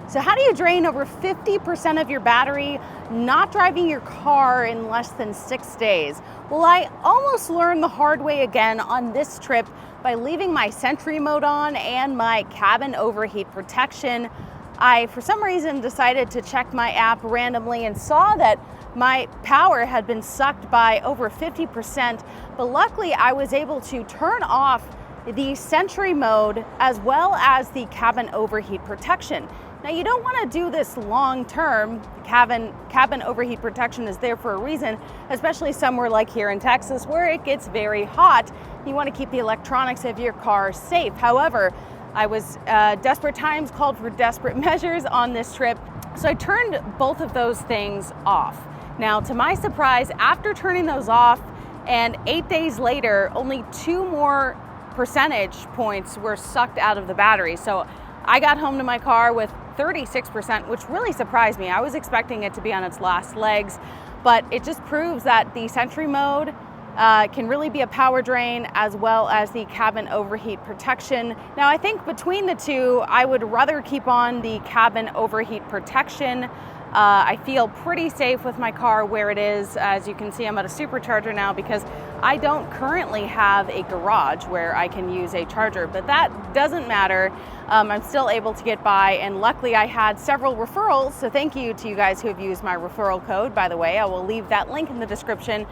So how do you drain over 50% of your battery not driving your car in less than 6 days? Well, I almost learned the hard way again on this trip by leaving my Sentry mode on and my cabin overheat protection. I, for some reason, decided to check my app randomly and saw that my power had been sucked by over 50%, but luckily I was able to turn off the Sentry mode as well as the cabin overheat protection. Now, you don't want to do this long term. Cabin overheat protection is there for a reason, especially somewhere like here in Texas where it gets very hot. You want to keep the electronics of your car safe. However, I was desperate times called for desperate measures on this trip, so I turned both of those things off. Now, to my surprise, after turning those off and 8 days later, only 2 more percentage points were sucked out of the battery. So I got home to my car with 36%, which really surprised me. I was expecting it to be on its last legs, but it just proves that the Sentry mode can really be a power drain, as well as the cabin overheat protection. Now, I think between the two, I would rather keep on the cabin overheat protection. I feel pretty safe with my car where it is. As you can see, I'm at a supercharger now because I don't currently have a garage where I can use a charger, but that doesn't matter. I'm still able to get by, and luckily I had several referrals, so thank you to you guys who have used my referral code. By the way, I will leave that link in the description,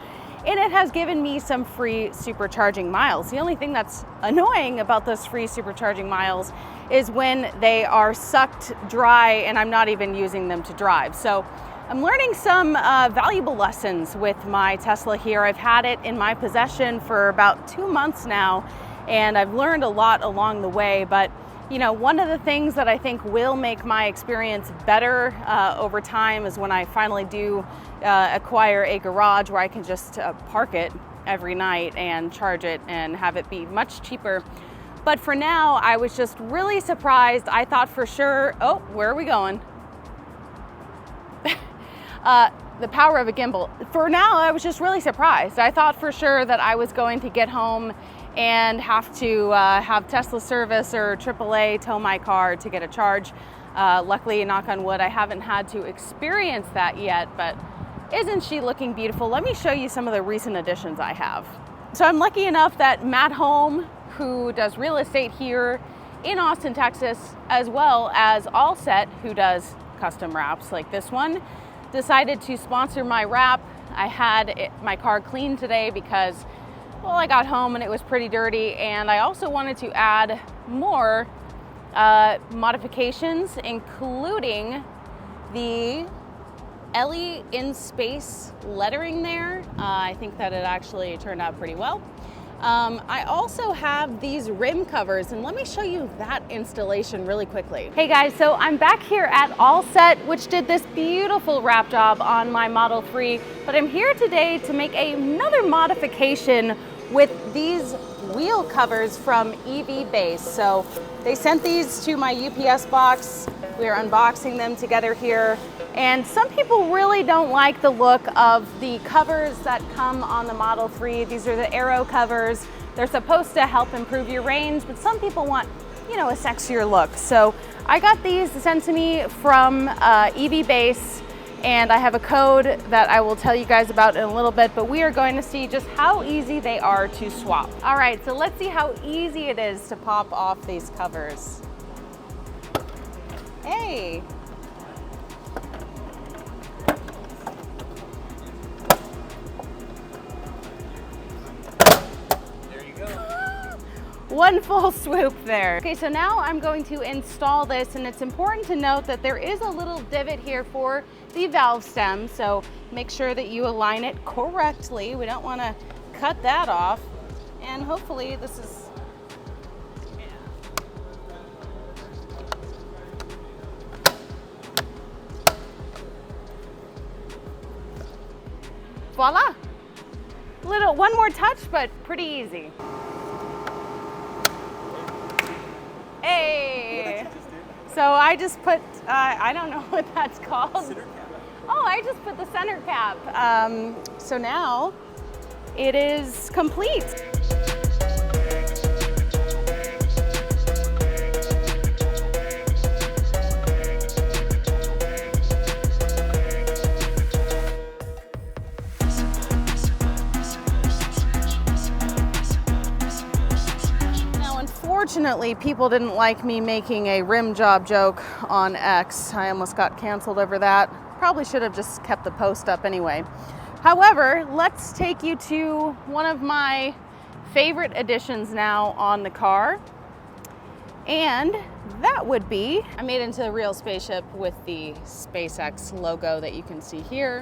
and it has given me some free supercharging miles. The only thing that's annoying about those free supercharging miles is when they are sucked dry and I'm not even using them to drive. So I'm learning some valuable lessons with my Tesla here. I've had it in my possession for about 2 months now, and I've learned a lot along the way. But you know, one of the things that I think will make my experience better over time is when I finally do acquire a garage where I can just park it every night and charge it and have it be much cheaper. But for now, I was just really surprised. I thought for sure, oh, where are we going? The power of a gimbal. For now, I was just really surprised. I thought for sure that I was going to get home and have to have Tesla service or AAA tow my car to get a charge. Luckily, knock on wood, I haven't had to experience that yet, but isn't she looking beautiful? Let me show you some of the recent additions I have. So I'm lucky enough that Matt Home, who does real estate here in Austin, Texas, as well as Allset, who does custom wraps like this one, decided to sponsor my wrap. I had my car cleaned today because, well, I got home and it was pretty dirty, and I also wanted to add more modifications, including the Ellie in space lettering there. I think that it actually turned out pretty well. I also have these rim covers, and let me show you that installation really quickly. Hey guys, so I'm back here at Allset, which did this beautiful wrap job on my Model 3, but I'm here today to make another modification with these wheel covers from EV Base. So they sent these to my UPS box. We're unboxing them together here. And some people really don't like the look of the covers that come on the Model 3. These are the Aero covers. They're supposed to help improve your range, but some people want, you know, a sexier look. So I got these sent to me from EV Base, and I have a code that I will tell you guys about in a little bit, but we are going to see just how easy they are to swap. All right, so let's see how easy it is to pop off these covers. Hey. One full swoop there. Okay, so now I'm going to install this, and it's important to note that there is a little divot here for the valve stem, so make sure that you align it correctly. We don't want to cut that off, and hopefully this is, voila! One more touch, but pretty easy. Hey! So I just put, I don't know what that's called. Center cap. Oh, I just put the center cap. So now it is complete. Unfortunately, people didn't like me making a rim job joke on X. I almost got canceled over that. Probably should have just kept the post up anyway. However, let's take you to one of my favorite additions now on the car. And that would be, I made into a real spaceship with the SpaceX logo that you can see here,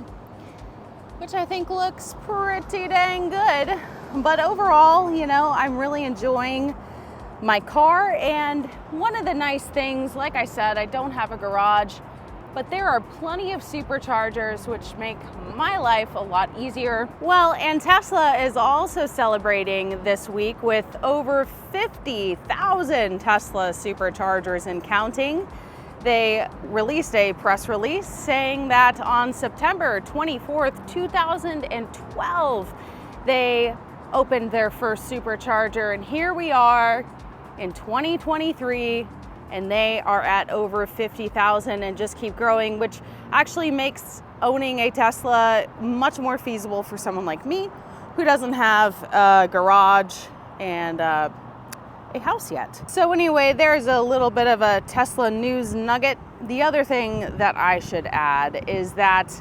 which I think looks pretty dang good. But overall, you know, I'm really enjoying my car. And one of the nice things, like I said, I don't have a garage, but there are plenty of superchargers which make my life a lot easier. Well, and Tesla is also celebrating this week with over 50,000 Tesla superchargers and counting. They released a press release saying that on September 24th, 2012, they opened their first supercharger, and here we are in 2023, and they are at over 50,000 and just keep growing, which actually makes owning a Tesla much more feasible for someone like me who doesn't have a garage and a house yet. So anyway, there's a little bit of a Tesla news nugget. The other thing that I should add is that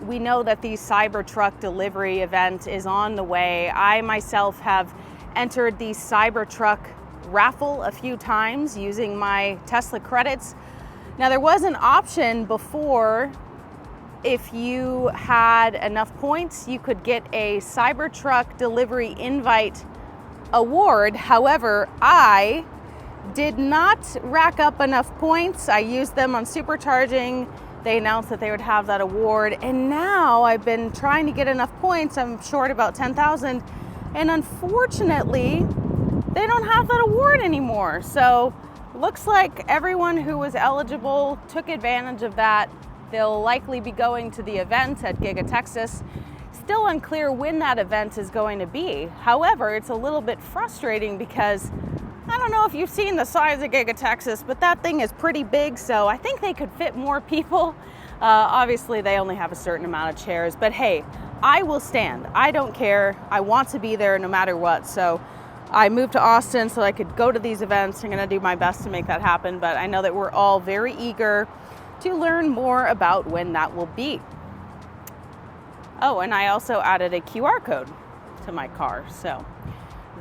we know that the Cybertruck delivery event is on the way. I myself have entered the Cybertruck raffle a few times using my Tesla credits. Now, there was an option before, if you had enough points, you could get a Cybertruck delivery invite award. However, I did not rack up enough points. I used them on supercharging. They announced that they would have that award, and now I've been trying to get enough points. I'm short about 10,000, and unfortunately, they don't have that award anymore. So looks like everyone who was eligible took advantage of that. They'll likely be going to the event at Giga Texas. Still unclear when that event is going to be. However, it's a little bit frustrating because I don't know if you've seen the size of Giga Texas, but that thing is pretty big, so I think they could fit more people. Obviously, they only have a certain amount of chairs, but hey, I will stand. I don't care. I want to be there no matter what. So I moved to Austin so I could go to these events. I'm going to do my best to make that happen, but I know that we're all very eager to learn more about when that will be. Oh, and I also added a QR code to my car, so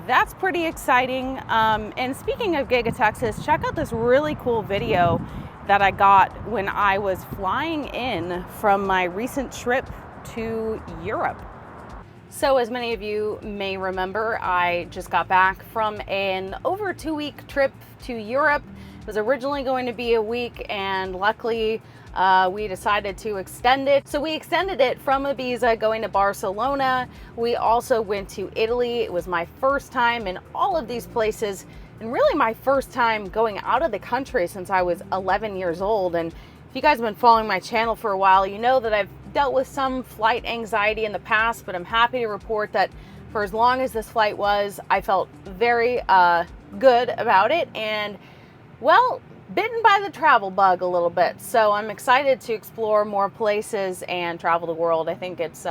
that's pretty exciting. And speaking of Giga Texas, check out this really cool video that I got when I was flying in from my recent trip to Europe. So as many of you may remember, I just got back from an over 2-week trip to Europe. It was originally going to be a week, and luckily we decided to extend it. So we extended it from Ibiza going to Barcelona. We also went to Italy. It was my first time in all of these places, and really my first time going out of the country since I was 11 years old. And if you guys have been following my channel for a while, you know that I've dealt with some flight anxiety in the past, but I'm happy to report that for as long as this flight was, I felt very good about it, and well, bitten by the travel bug a little bit. So I'm excited to explore more places and travel the world. I think it's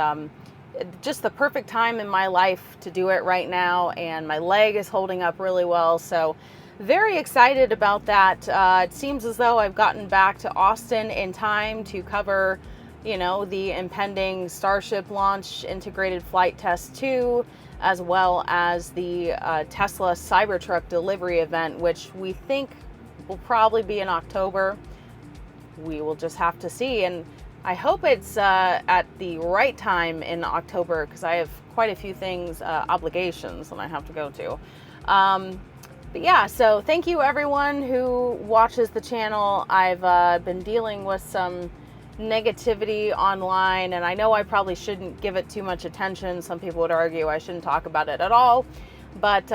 just the perfect time in my life to do it right now, and my leg is holding up really well. So very excited about that. It seems as though I've gotten back to Austin in time to cover, you know, the impending Starship launch integrated flight test 2, as well as the Tesla Cybertruck delivery event, which we think will probably be in October. We will just have to see, and I hope it's at the right time in October, because I have quite a few things, obligations that I have to go to. But yeah, so thank you everyone who watches the channel. I've been dealing with some negativity online, and I know I probably shouldn't give it too much attention. Some people would argue I shouldn't talk about it at all. But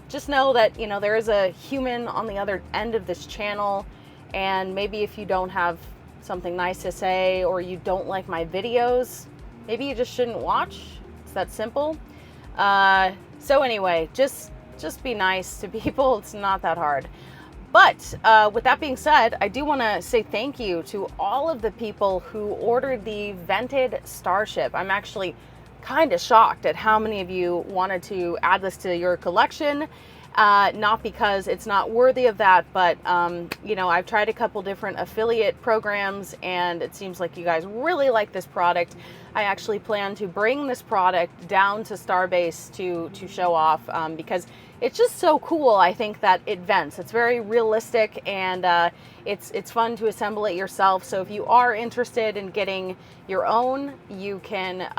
just know that, you know, there is a human on the other end of this channel, and maybe if you don't have something nice to say, or you don't like my videos, maybe you just shouldn't watch. It's that simple. So anyway, just be nice to people. It's not that hard. But with that being said, I do want to say thank you to all of the people who ordered the vented Starship. I'm actually kind of shocked at how many of you wanted to add this to your collection, Not because it's not worthy of that, but you know, I've tried a couple different affiliate programs and it seems like you guys really like this product. I actually plan to bring this product down to Starbase to show off because it's just so cool. I think that it vents. It's very realistic and it's fun to assemble it yourself. So if you are interested in getting your own, you can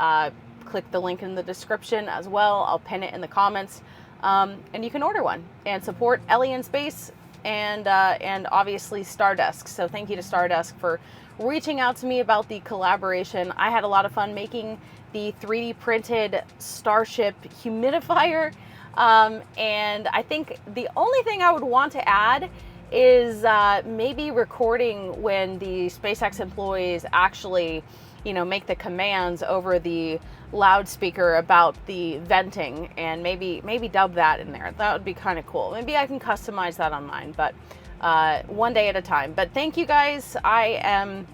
click the link in the description as well. I'll pin it in the comments. And you can order one and support Ellie in Space and obviously Stardusk. So thank you to Stardusk for reaching out to me about the collaboration. I had a lot of fun making the 3D printed Starship humidifier. And I think the only thing I would want to add is maybe recording when the SpaceX employees actually, you know, make the commands over the loudspeaker about the venting, and maybe dub that in there. That would be kind of cool. Maybe I can customize that on mine, but one day at a time. But thank you guys. I am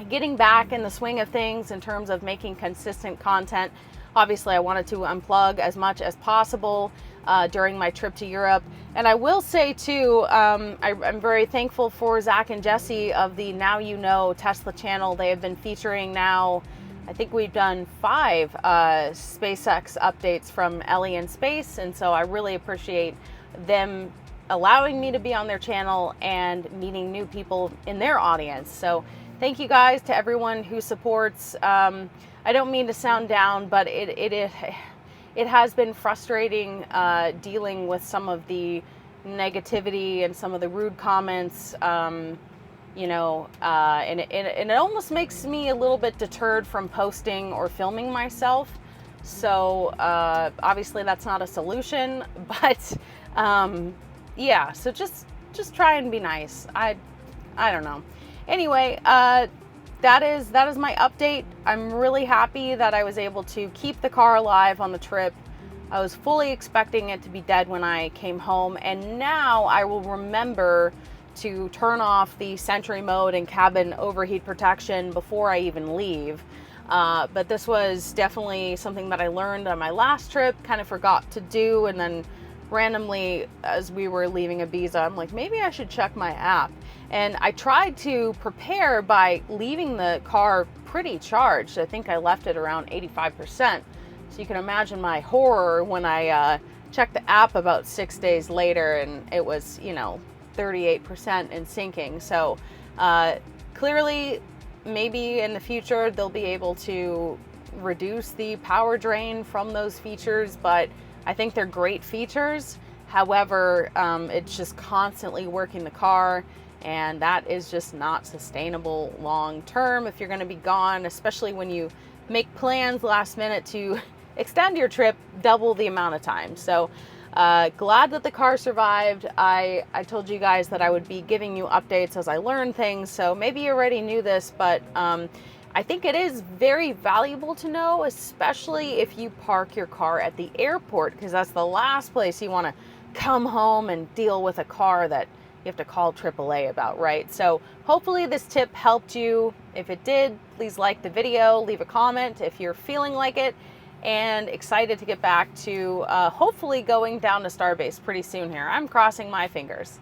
getting back in the swing of things in terms of making consistent content. Obviously, I wanted to unplug as much as possible during my trip to Europe. And I will say too, I'm very thankful for Zach and Jesse of the Now You Know Tesla channel. They have been featuring now, I think we've done 5 SpaceX updates from Ellie in Space. And so I really appreciate them allowing me to be on their channel and meeting new people in their audience. So thank you guys to everyone who supports. I don't mean to sound down, but it has been frustrating dealing with some of the negativity and some of the rude comments, you know, and it almost makes me a little bit deterred from posting or filming myself. So obviously that's not a solution, but yeah, so just try and be nice. I don't know. Anyway, that is my update. I'm really happy that I was able to keep the car alive on the trip. I was fully expecting it to be dead when I came home, and now I will remember to turn off the sentry mode and cabin overheat protection before I even leave. But this was definitely something that I learned on my last trip, kind of forgot to do, and then randomly as we were leaving Ibiza, I'm like, maybe I should check my app. And I tried to prepare by leaving the car pretty charged. I think I left it around 85%. So you can imagine my horror when I checked the app about 6 days later and it was, you know, 38% and sinking. So clearly maybe in the future they'll be able to reduce the power drain from those features, but I think they're great features. However, it's just constantly working the car, and that is just not sustainable long term if you're going to be gone, especially when you make plans last minute to extend your trip double the amount of time. So glad that the car survived. I told you guys that I would be giving you updates as I learn things, so maybe you already knew this, but I think it is very valuable to know, especially if you park your car at the airport, because that's the last place you want to come home and deal with a car that you have to call AAA about, right? So hopefully this tip helped you. If it did, please like the video, leave a comment if you're feeling like it, and excited to get back to hopefully going down to Starbase pretty soon here. I'm crossing my fingers.